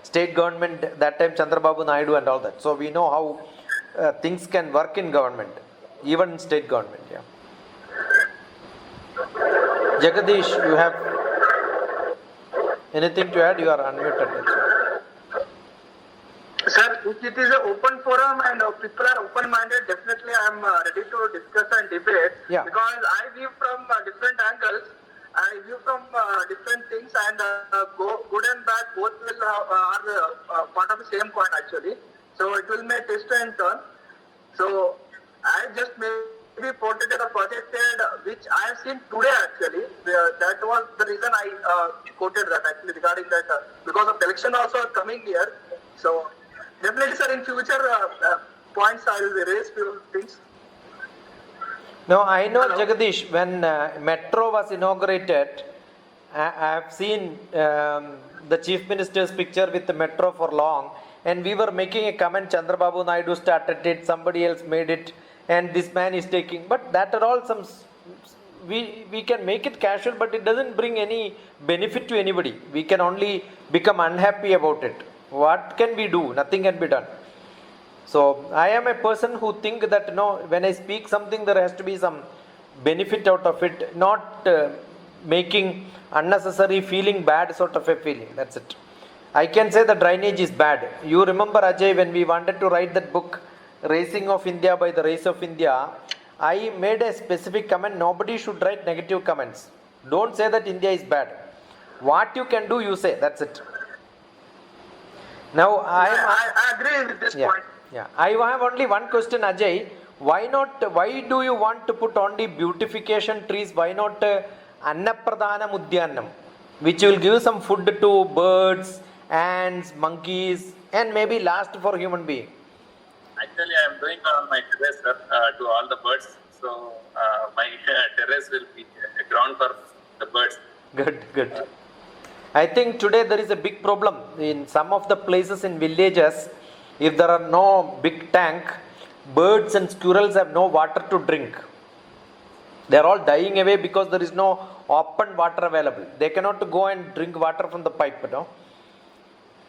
Speaker 1: state government, that time Chandrababu Naidu and all that. So we know how things can work in government, even in state government. Yeah. Jagadish, you have anything to add? You are unmuted.
Speaker 4: Sir, if it is an open forum and people are open-minded, definitely I am ready to discuss and debate.
Speaker 1: Yeah.
Speaker 4: Because I view from different angles, I view from different things, and good and bad both will are part of the same coin actually. So it will make twist and turn. So I just maybe portrayed or projected which I have seen today actually. That was the reason I quoted that actually regarding that because of the election also coming here. So definitely, sir, in future points I will raise few things.
Speaker 1: No, I know.
Speaker 4: Hello?
Speaker 1: Jagadish, when metro was inaugurated, I have seen the chief minister's picture with the metro for long, and we were making a comment, Chandrababu Naidu started it, somebody else made it, and this man is taking, but that are all some, we can make it casual, but it doesn't bring any benefit to anybody. We can only become unhappy about it. What can we do? Nothing can be done. So I am a person who think that no, when I speak something, there has to be some benefit out of it, not making unnecessary feeling bad sort of a feeling. That's it. I can say the drainage is bad. You remember, Ajay, when we wanted to write that book, Racing of India by the Race of India, I made a specific comment. Nobody should write negative comments. Don't say that India is bad. What you can do, you say. That's it. Now
Speaker 4: I agree with this point.
Speaker 1: Yeah, I have only one question, Ajay. Why not? Why do you want to put only beautification trees? Why not Annapradhana Mudyanam, which will give some food to birds, ants, monkeys, and maybe last for human being?
Speaker 3: Actually, I am doing on my terrace, sir, to all the birds. So my terrace will be a ground for the birds.
Speaker 1: Good, good. I think today there is a big problem in some of the places in villages. If there are no big tank, birds and squirrels have no water to drink. They are all dying away because there is no open water available. They cannot go and drink water from the pipe, you know.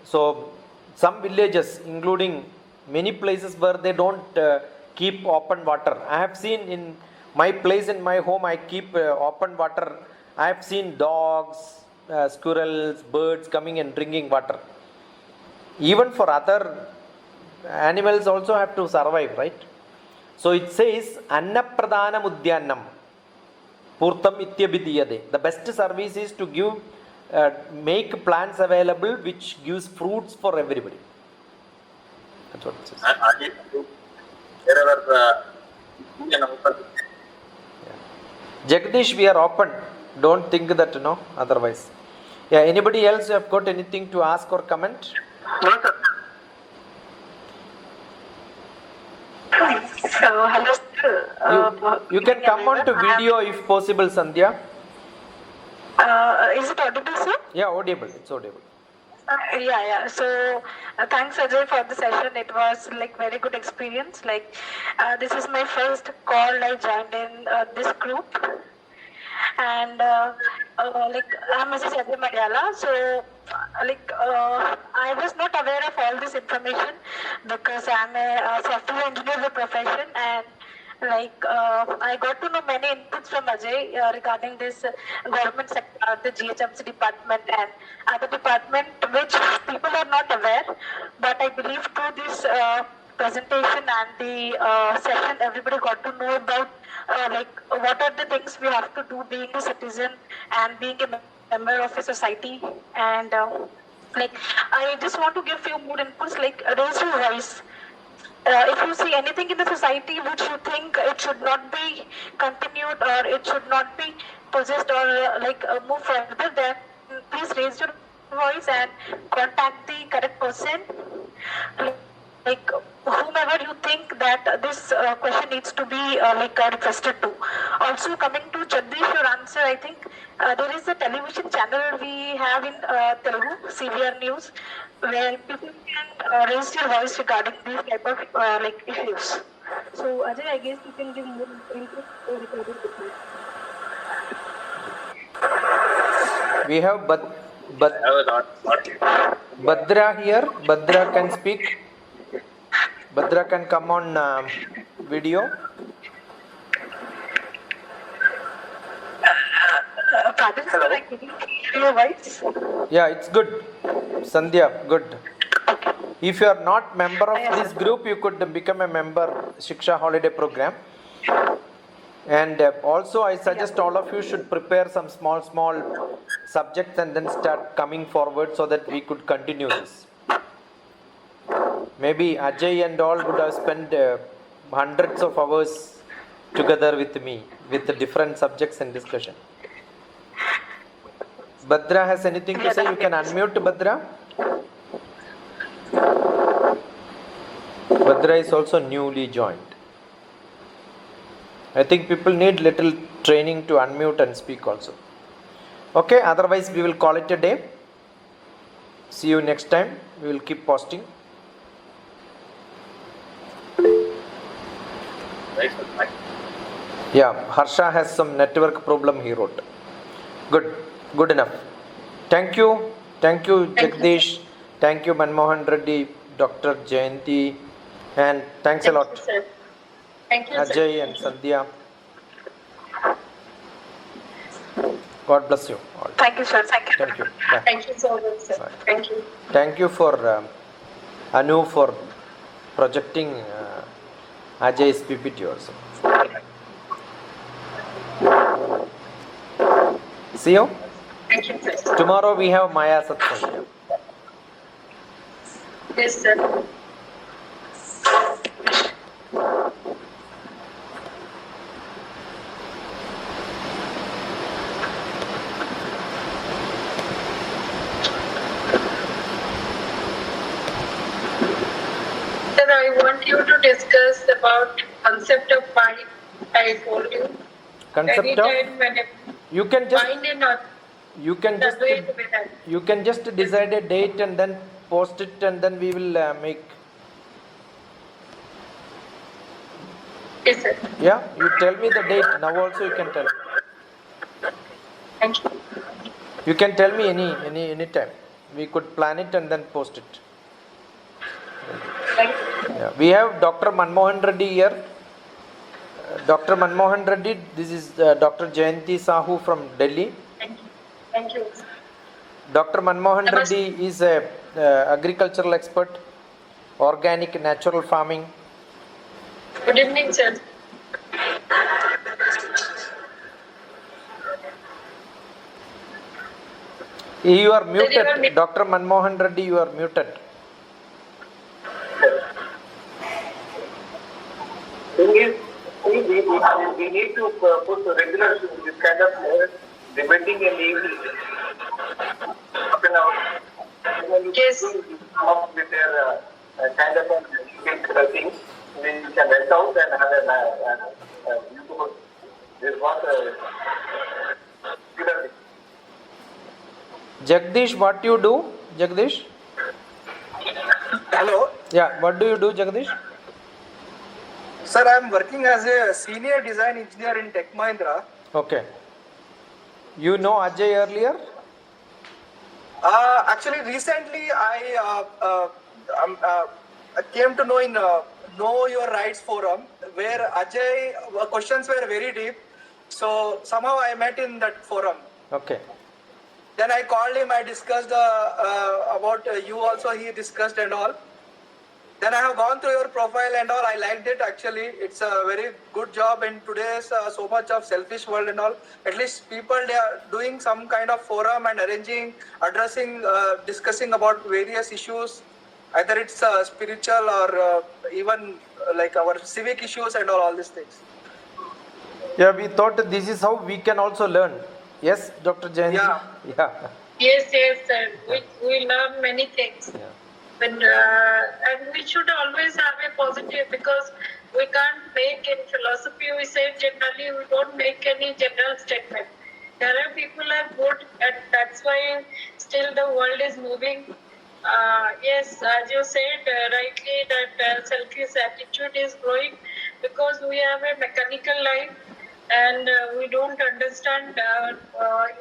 Speaker 1: So some villages, including many places where they don't keep open water. I have seen in my place, in my home, I keep open water. I have seen dogs, squirrels, birds coming and drinking water. Even for other animals also have to survive, right? So it says Annapradhana Mudyanam Purtam Ityabhidiyade. The best service is to give make plants available which gives fruits for everybody. That's what it says. Jagdish, we are open. Don't think that, you know, otherwise. Yeah, anybody else have got anything to ask or comment?
Speaker 4: No, sir.
Speaker 5: Hello, sir.
Speaker 1: You can come on to video if possible, Sandhya.
Speaker 5: Is it audible, sir?
Speaker 1: Yeah, audible. It's audible.
Speaker 5: Yeah. So thanks, Ajay, for the session. It was like very good experience. Like this is my first call. I joined in this group, and like I'm Mrs. Ajay Madhyala. So I was not aware of all this information because I'm a software engineer by profession, and I got to know many inputs from Ajay regarding this government sector, the GHMC department and other department which people are not aware. But I believe through this presentation and the session, everybody got to know about what are the things we have to do being a citizen and being a
Speaker 6: member of a society, and like I just want to give few more inputs, like raise your voice. If you see anything in the society which you think it should not be continued or it should not be possessed or move further, then please raise your voice and contact the correct person, like whomever you think that this question needs to be requested to. Also, coming to Jagdish, your answer, I think there is a television channel we have in Telugu, CVR News, where people can raise their voice regarding these type of issues. So, Ajay, I guess you can give more input regarding this.
Speaker 1: We have
Speaker 3: I have a lot.
Speaker 1: Badra here. Badra can speak. Badra can come on video.
Speaker 6: Pardon, sir, I couldn't hear your voice.
Speaker 1: Yeah, it's good. Sandhya, good. If you are not member of this group, you could become a member Shiksha Holiday Program. And also I suggest all of you should prepare some small subjects and then start coming forward so that we could continue this. Maybe Ajay and all would have spent hundreds of hours together with me with the different subjects and discussion. Badra has anything to say? You can unmute Badra. Badra is also newly joined. I think people need little training to unmute and speak also. Okay, otherwise we will call it a day. See you next time. We will keep posting. Yeah, Harsha has some network problem, he wrote. Good enough. Thank you Jagdish. Thank you Manmohan Reddy, Dr. Jayanti, and thanks a lot.
Speaker 5: Sir. Thank you, sir.
Speaker 1: Ajay and Sandhya. God bless you all.
Speaker 6: Thank you, sir. Thank you.
Speaker 1: Thank you. Bye.
Speaker 5: Thank you so much, sir.
Speaker 1: Bye.
Speaker 5: Thank you.
Speaker 1: Thank you for Anu for projecting Ajay's PPT also. See you.
Speaker 5: Thank you, sir.
Speaker 1: Tomorrow we have Maya Satsang.
Speaker 5: Yes, sir. Sir, I want you to discuss about concept of mind. I told you.
Speaker 1: Concept of
Speaker 5: Anytime when
Speaker 1: you can just
Speaker 5: mind is not
Speaker 1: you can
Speaker 5: the
Speaker 1: just
Speaker 5: way to be done.
Speaker 1: you can just decide a date and then post it and then we will make.
Speaker 5: Yes, sir.
Speaker 1: Yeah, you tell me the date now also you can tell.
Speaker 5: Thank you.
Speaker 1: You can tell me any time. We could plan it and then post it.
Speaker 5: Thank you.
Speaker 1: Yeah. We have Dr. Manmohan Reddy here. Dr. Manmohan Reddy, this is Dr. Jayanti Sahu from Delhi.
Speaker 5: Thank you. Thank you.
Speaker 1: Dr. Manmohan
Speaker 5: Namaste.
Speaker 1: Reddy is a agricultural expert, organic natural farming.
Speaker 5: Good evening, sir.
Speaker 1: You are
Speaker 5: you are
Speaker 1: muted. Dr. Manmohan Reddy, you are muted.
Speaker 4: We need to put regular this kind of debating in the evening.
Speaker 5: Yes.
Speaker 4: Come up with their kind of things. We can write out and have a beautiful. This was
Speaker 1: Jagdish, what you do? Jagdish?
Speaker 7: Hello,
Speaker 1: Yeah, what do you do, Jagdish?
Speaker 7: sir. I am working as a senior design engineer in Tech Mahindra.
Speaker 1: Okay. You know Ajay earlier?
Speaker 7: Actually, recently I came to know in Know Your Rights forum where Ajay questions were very deep. So somehow I met in that forum.
Speaker 1: Okay.
Speaker 7: Then I called him. I discussed about you also. He discussed and all. Then I have gone through your profile and all. I liked it actually. It's a very good job in today's so much of selfish world and all. At least people, they are doing some kind of forum and arranging, addressing, discussing about various issues. Either it's spiritual or even like our civic issues and all these things.
Speaker 1: Yeah, we thought this is how we can also learn. Yes, Dr. Jain?
Speaker 7: Yeah.
Speaker 1: Yeah.
Speaker 5: Yes, sir. We learn many things.
Speaker 1: Yeah.
Speaker 5: And we should always have a positive, because we can't make in philosophy, we say generally we don't make any general statement. There are people are good, and that's why still the world is moving. Yes, as you said rightly, that selfish attitude is growing because we have a mechanical life, and we don't understand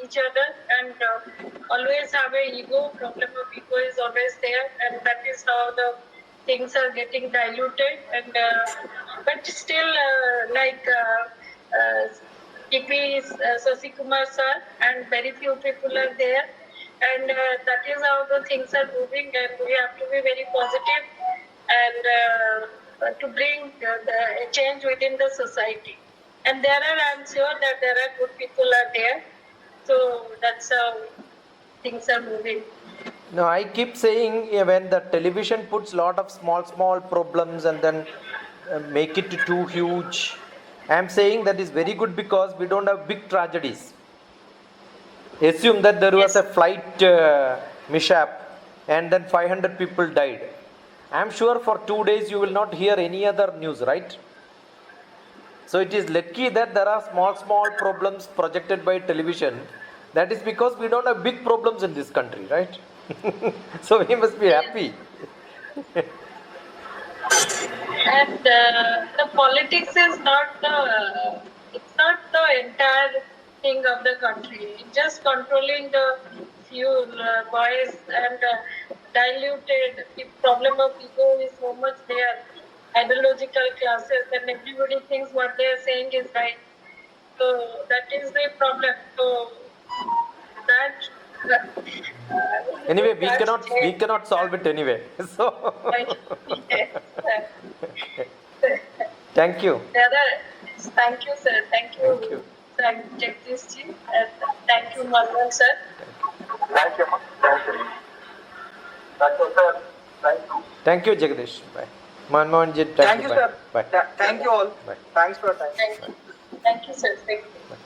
Speaker 5: each other, and always have a ego. Problem of ego is always there, and that is how the things are getting diluted. And but still, like KP Sasi Kumar sir, and very few people are there, and that is how the things are moving, and we have to be very positive and to bring a change within the society. And there are, I'm sure that there are good people are there. So that's how things are moving.
Speaker 1: No, I keep saying when the television puts lot of small problems and then make it too huge, I am saying that is very good because we don't have big tragedies. Assume that there was a flight mishap and then 500 people died. I am sure for 2 days you will not hear any other news, right? So it is lucky that there are small problems projected by television. That is because we don't have big problems in this country, right? So we must be happy.
Speaker 5: And the politics is not it's not the entire thing of the country. It's just controlling the few voice and diluted. The problem of ego is so much there. Ideological classes, and everybody thinks what they are saying is right. So that is the problem. So that
Speaker 1: Anyway, we cannot solve it anyway. So thank you.
Speaker 5: Thank you, sir. Thank you. Thank Jagdish ji. Thank you, Marwan sir.
Speaker 4: Thank you. Thank you. Dr. Sir, thank you.
Speaker 1: Thank you, Jagdish. Bye. Manmohan ji,
Speaker 7: Thank you,
Speaker 1: bye.
Speaker 7: sir.
Speaker 1: Bye.
Speaker 7: Thank you all.
Speaker 1: Bye.
Speaker 7: Thanks for your time.
Speaker 5: Thank you, sir. Thank you.